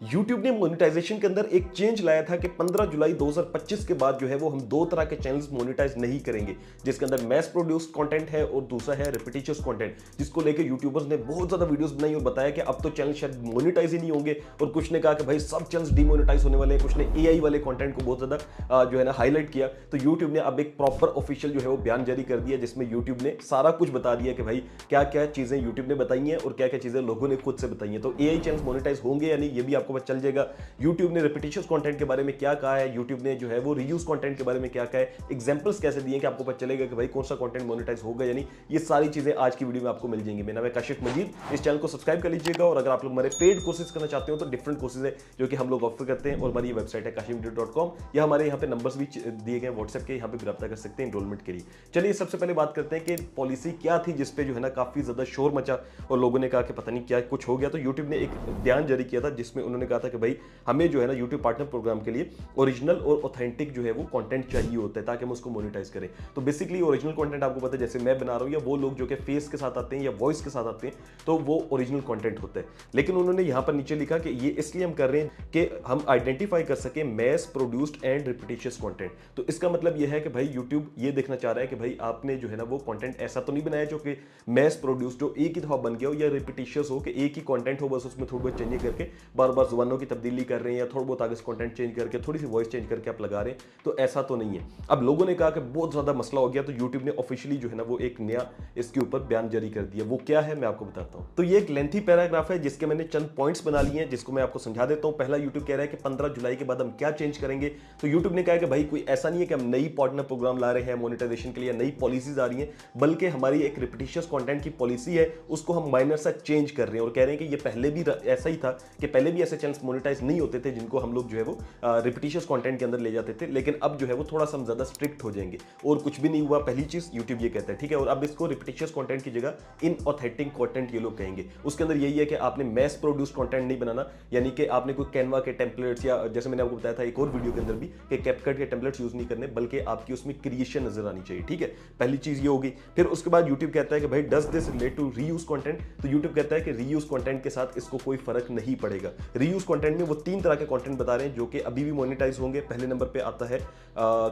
YouTube ने monetization के अंदर एक चेंज लाया था कि 15 जुलाई 2025 के बाद जो है वो हम दो तरह के चैनल्स मोनेटाइज नहीं करेंगे, जिसके अंदर मैस प्रोड्यूस्ड कंटेंट है और दूसरा है रिपीटिशियस कंटेंट, जिसको लेके यूट्यूबर्स ने बहुत ज्यादा वीडियोस बनाई और बताया कि अब तो चैनल शायद मोनेटाइज ही नहीं होंगे। और कुछ ने कहा कि भाई सब चैनल्स डीमोनेटाइज होने वाले हैं, कुछ ने एआई वाले कंटेंट को बहुत ज्यादा जो है ना हाईलाइट किया। तो यूट्यूब ने अब एक प्रॉपर ऑफिशियल जो है वो बयान जारी कर दिया, जिसमें यूट्यूब ने सारा कुछ बता दिया कि भाई क्या क्या चीजें यूट्यूब ने बताई हैं और क्या क्या चीजें लोगों ने खुद से बताई हैं। तो एआई चैनल्स मोनेटाइज होंगे या नहीं, ये भी आपको पता चल जाएगा। YouTube ने रिपीटिशियस कंटेंट के बारे में क्या कहा है, YouTube ने जो है वो रीयूज कंटेंट के बारे में क्या कहा है, एग्जांपल्स कैसे दिए कि आपको पता चलेगा कि भाई कौन सा कंटेंट मोनेटाइज होगा या नहीं। ये सारी चीजें आज की वीडियो में आपको मिल जाएंगी। मेरा नाम है काशिफ मजीद, इस चैनल को सब्सक्राइब कर लीजिएगा। और अगर आप लोग हमारे पेड कोर्सेज करना चाहते हो तो डिफरेंट कोर्सेज है जो कि हम लोग ऑफर करते हैं, और हमारी वेबसाइट है kashifmedia.com, या हमारे यहाँ पे नंबर्स भी दिए गए व्हाट्सएप के, यहाँ पे रब्ता कर सकते हैं एनरोलमेंट के लिए। चलिए सबसे पहले बात करते हैं कि पॉलिसी क्या थी जिसपे जो है ना काफी ज्यादा शोर मचा और लोगों ने कहा कि पता नहीं क्या कुछ हो गया। तो यूट्यूब ने एक बयान जारी किया था जिसमें उन्होंने कहा था कि भाई हमें जो है ना यूट्यूब पार्टनर प्रोग्राम के लिए ओरिजिनल और ऑथेंटिक जो है वो कंटेंट चाहिए होता है ताकि हम उसको मोनेटाइज करें। तो बेसिकली ओरिजिनल कंटेंट आपको पता है, जैसे मैं बना रहा हूं या वो लोग जो कि फेस के साथ आते हैं या वॉइस के साथ आते हैं, तो वो ओरिजिनल कंटेंट होता है। लेकिन उन्होंने यहां पर नीचे लिखा कि ये इसलिए हम कर रहे हैं कि हम आइडेंटिफाई कर सके मैस प्रोड्यूस्ड एंड रिपीटिशियस कंटेंट। तो इसका मतलब यह है कि भाई यूट्यूब ये देखना चाह रहा है कि भाई आपने जो है ना वो कंटेंट ऐसा तो नहीं बनाया जो कि मैस प्रोड्यूस्ड जो एक ही दफा बन गया हो, या रिपीटिशियस हो कि एक ही कंटेंट हो, बस उसमें थोड़ी बहुत चेंज करके बार बार जुबानों की तब्दीली कर रहे हैं या थोड़ा बहुत आगे कंटेंट चेंज करके थोड़ी सी वॉइस चेंज करके आप लगा रहे हैं। तो ऐसा तो नहीं है। अब लोगों ने कहा कि बहुत ज्यादा मसला हो गया, तो यूट्यूब ने ऑफिशियली जो है ना वो एक नया इसके ऊपर बयान जारी कर दिया। वो क्या है मैं आपको बताता हूं। तो ये एक लेंथी पैराग्राफ है जिसके मैंने चंद पॉइंट्स बना लिए हैं, जिसको मैं आपको समझा देता हूं। पहला, यूट्यूब कह रहा है कि 15 जुलाई के बाद हम क्या चेंज करेंगे। तो यूट्यूब ने कहा कि भाई कोई ऐसा नहीं है कि हम नई पार्टनर प्रोग्राम ला रहे हैं मोनेटाइजेशन के लिए, नई पॉलिसीज आ रही हैं, बल्कि हमारी एक रिपीटिशियस कंटेंट की पॉलिसी है, उसको हम माइनर सा चेंज कर रहे हैं। और कह रहे हैं कि ये पहले भी ऐसा ही था कि पहले भी ऐसे चैनल्स मोनेटाइज नहीं होते थे जिनको हम लोग जो है वो रिपीटिशियस कंटेंट के अंदर ले जाते थे, लेकिन अब जो है वो थोड़ा सा हम ज्यादा स्ट्रिक्ट हो जाएंगे। और कुछ भी नहीं हुआ, पहली चीज यूट्यूब ये कहता है, ठीक है। और अब इसको रिपीटिशियस कंटेंट की जगह इन ऑथेंटिक कंटेंट ये लोग कहेंगे। उसके अंदर यही है कि आपने मैस प्रोड्यूस कंटेंट नहीं बनाना, यानी कि आपने कोई कैनवा के टेम्पलेट्स या जैसे मैंने आपको बताया था एक और वीडियो के अंदर भी कि कैपकट के टेम्पलेट्स यूज नहीं करने, बल्कि आपकी उसमें क्रिएशन नजर आनी चाहिए, ठीक है। पहली चीज ये होगी। फिर उसके बाद यूट्यूब कहता है कि भाई does this relate to reuse content. तो यूट्यूब कहता है कि रीयूज कंटेंट के साथ इसको कोई फर्क नहीं पड़ेगा। रीयूज कंटेंट में वो तीन तरह के कंटेंट बता रहे हैं जो कि अभी भी मोनेटाइज होंगे। पहले नंबर पे आता है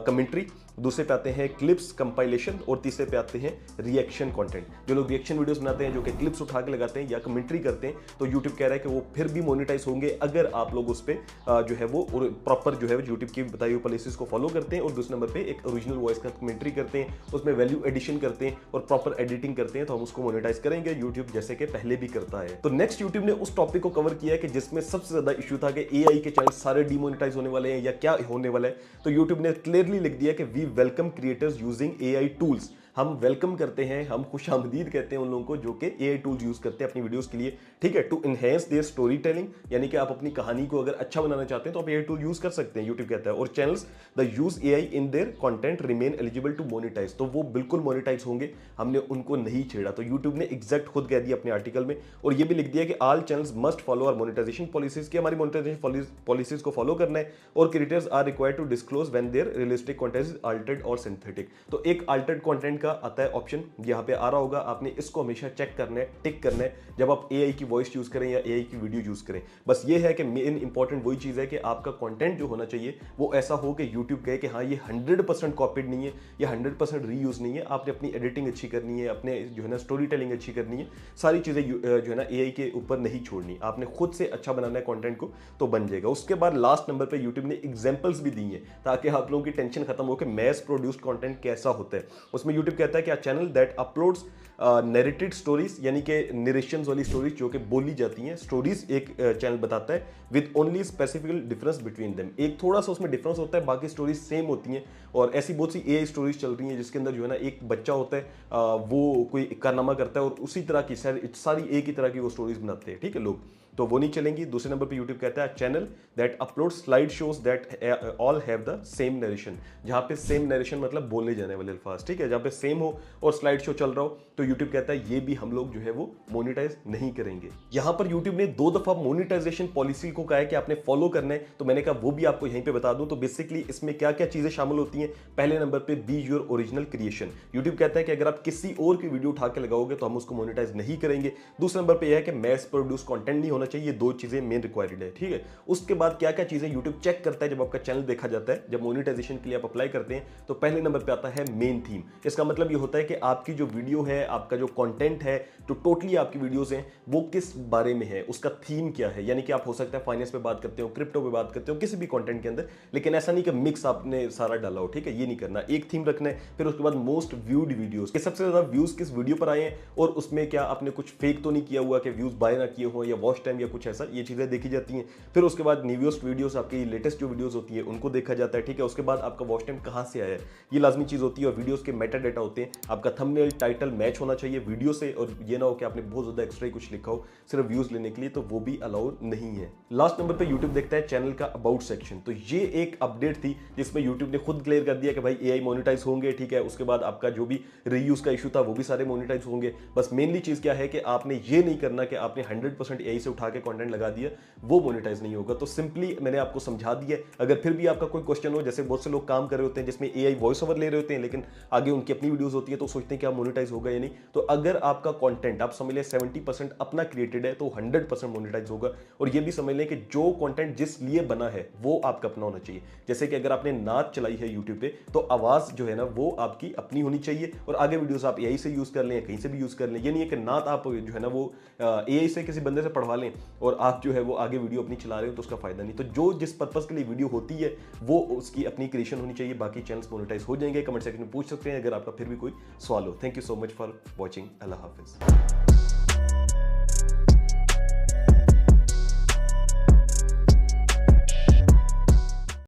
कमेंट्री, दूसरे पे आते हैं क्लिप्स कंपाइलेशन, और तीसरे पे आते हैं रिएक्शन कंटेंट। जो लोग रिएक्शन वीडियोस बनाते हैं, जो कि क्लिप्स उठा के लगाते हैं या कमेंट्री करते हैं, तो यूट्यूब कह रहा है कि वो फिर भी मोनेटाइज होंगे अगर आप लोग उस पर जो है वो प्रॉपर जो है यूट्यूब की बताई हुई पॉलिसीज को फॉलो करते हैं, और दूसरे नंबर पे एक ओरिजिनल वॉइस का कमेंट्री करते हैं, उसमें वैल्यू एडिशन करते हैं और प्रॉपर एडिटिंग करते हैं, तो हम उसको मोनेटाइज करेंगे यूट्यूब जैसे कि पहले भी करता है। तो नेक्स्ट यूट्यूब ने उस टॉपिक को कवर किया है कि जिसमें सबसे ज्यादा इशू था कि एआई के चैनल सारे डीमोनेटाइज होने वाले हैं या क्या होने वाला है। तो यूट्यूब ने क्लियरली लिख दिया कि we welcome creators using AI tools. हम वेलकम करते हैं, हम खुशामदीद कहते हैं उन लोगों को जो कि एआई टूल्स यूज करते हैं अपनी वीडियोस के लिए, ठीक है। To enhance their story telling, यानी कि आप अपनी कहानी को अगर अच्छा बनाना चाहते हैं तो आप एआई टूल यूज कर सकते हैं, यूट्यूब कहता है। और channels that use AI in their content remain eligible to monetise, तो वो बिल्कुल मोनेटाइज होंगे, हमने उनको नहीं छेड़ा। तो यूट्यूब ने एग्जैक्ट खुद कह दिया अपने आर्टिकल में। और ये भी लिख दिया कि all channels must follow our monetisation policies, की हमारी मोनेटाइजेशन पॉलिसीज को फॉलो करना है, और creators are required to disclose when their realistic content is altered और सिंथेटिक। तो एक अल्टर्ड कंटेंट का आता है ऑप्शन, यहां पे आ रहा होगा, आपने इसको हमेशा चेक करना है, टिक करना है जब आप एआई की वॉइस यूज करें या एआई की वीडियो यूज करें। बस ये है कि मेन इंपॉर्टेंट वही चीज है कि आपका कंटेंट जो होना चाहिए वो ऐसा हो कि यूट्यूब कहे कि हाँ ये 100% कॉपीड नहीं है या 100% रीयूज नहीं है। आपने अपनी एडिटिंग अच्छी करनी है, अपने जो है ना स्टोरी टेलिंग अच्छी करनी है, सारी चीजें जो है ना एआई के ऊपर नहीं छोड़नी, आपने खुद से अच्छा बनाना है कंटेंट को, तो बन जाएगा। उसके बाद लास्ट नंबर पे यूट्यूब ने एग्जांपल्स भी दी हैं ताकि आप लोगों की टेंशन खत्म हो कि मैस प्रोड्यूस्ड कंटेंट कैसा होता है। उसमें यूट्यूब कहता है कि a channel that uploads narrated stories, यानी कि नरेशंस वाली स्टोरीज जो कि बोली जाती हैं, स्टोरीज एक चैनल बताता है with only specific difference between them, एक थोड़ा सा उसमें डिफरेंस होता है, बाकी स्टोरीज सेम होती हैं। और ऐसी बहुत सी एआई स्टोरीज चल रही हैं जिसके अंदर जो है ना एक बच्चा होता है, वो कोई कारनामा करता है और उसी तरह की सारी एक ही तरह की वो स्टोरीज बनाते हैं, ठीक है लोग, तो वो नहीं चलेंगी। दूसरे नंबर पे यूट्यूब कहता है channel that upload slide shows that all have the same narration, जहां पे सेम नरेशन मतलब बोले जाने वाले अल्फाज, ठीक है, जहां पे सेम हो और स्लाइड शो चल रहा हो, तो यूट्यूब कहता है ये भी हम लोग जो है वो मोनेटाइज नहीं करेंगे। यहां पर यूट्यूब ने 2 दफा मोनेटाइजेशन पॉलिसी को कहा है कि आपने फॉलो करना है, तो मैंने कहा वो भी आपको यहीं पे बता दूं। तो बेसिकली इसमें क्या क्या चीजें शामिल होती हैं। पहले नंबर पे be your original creation, YouTube कहता है कि अगर आप किसी और की वीडियो उठा के लगाओगे तो हम उसको मोनेटाइज नहीं करेंगे। दूसरे नंबर पे यह है कि मैस प्रोड्यूस कंटेंट नहीं होना होना चाहिए। ये दो चीजें मेन रिक्वायर्ड है, ठीक है। उसके बाद क्या क्या चीजें यूट्यूब चेक करता है जब आपका चैनल देखा जाता है, जब मोनेटाइजेशन के लिए आप अप्लाई करते हैं, तो पहले नंबर पे आता है मेन थीम। इसका मतलब ये होता है कि आपकी जो वीडियो है, आपका जो कंटेंट है, जो टोटली आपकी वीडियोस हैं, वो किस बारे में है, उसका थीम क्या है। यानी कि आप हो सकता है फाइनेंस पे बात करते हो, क्रिप्टो पे बात करते हो, किसी भी कंटेंट के अंदर, लेकिन ऐसा नहीं कि मिक्स आपने सारा डाला हो, ठीक है। ये नहीं करना, एक थीम रखना है। फिर उसके बाद मोस्ट व्यूड वीडियोस, सबसे ज्यादा व्यूज किस वीडियो पर आए हैं और उसमें क्या आपने कुछ फेक तो नहीं किया हुआ कि व्यूज बाय ना किए हो या वॉच टाइम या कुछ ऐसा, ये चीजें देखी जाती हैं। फिर उसके बाद न्यूएस्ट वीडियोस, आपकी लेटेस्ट जो वीडियोस होती है उनको देखा जाता है, ठीक है। उसके बाद आपका वॉच टाइम कहां से आया है, ये लाजमी चीज होती है। और वीडियोस के मेटा डेटा होते हैं, आपका थंबनेल टाइटल मैच होना चाहिए वीडियो से, और ये ना हो कि आपने बहुत ज्यादा एक्स्ट्रा कुछ लिखा हो सिर्फ व्यूज लेने के लिए, तो वो भी अलाउ नहीं है। लास्ट नंबर पे यूट्यूब देखता है चैनल का अबाउट सेक्शन। तो ये एक अपडेट थी जिसमें यूट्यूब ने खुद क्लियर कर दिया कि भाई एआई मोनेटाइज होंगे, ठीक है। उसके बाद आपका जो भी रीयूज का इशू था वो भी सारे मोनेटाइज होंगे। बस मेनली चीज क्या है कि आपने ये नहीं करना कि आपने 100% एआई से उठा के कंटेंट लगा दिया, वो मोनेटाइज नहीं होगा। तो सिंपली मैंने आपको समझा दिया। अगर फिर भी आपका कोई क्वेश्चन हो, जैसे बहुत से लोग काम कर रहे होते हैं जिसमें एआई वॉइस ओवर ले रहे होते हैं, लेकिन आगे उनकी अपनी वीडियोस होती है, तो सोचते हैं क्या मोनेटाइज होगा या नहीं। तो अगर आपका कंटेंट आप समझ लें 70% अपना क्रिएटेड है, तो 100% मोनेटाइज होगा। और ये भी समझ लें कि जो कंटेंट जिस लिए बना है वो आपका अपना होना चाहिए। जैसे कि अगर आपने नाच चलाई है यूट्यूब पे, तो आवाज जो है ना वो आपकी अपनी होनी चाहिए, और आगे वीडियोस आप एआई से यूज कर लें, कहीं से भी यूज कर लें। ये नहीं है कि नात आप जो है ना वो एआई से किसी बंदे से पढ़वा लें और आप जो है वो आगे वीडियो अपनी चला रहे हो, तो उसका फायदा नहीं। तो जो जिस पर्पस के लिए वीडियो होती है वो उसकी अपनी क्रिएशन होनी चाहिए। बाकी चैनल्स मोनेटाइज हो जाएंगे। कमेंट सेक्शन में पूछ सकते हैं अगर आपका फिर भी कोई सवाल हो। Thank you so much for watching. Allah Hafiz.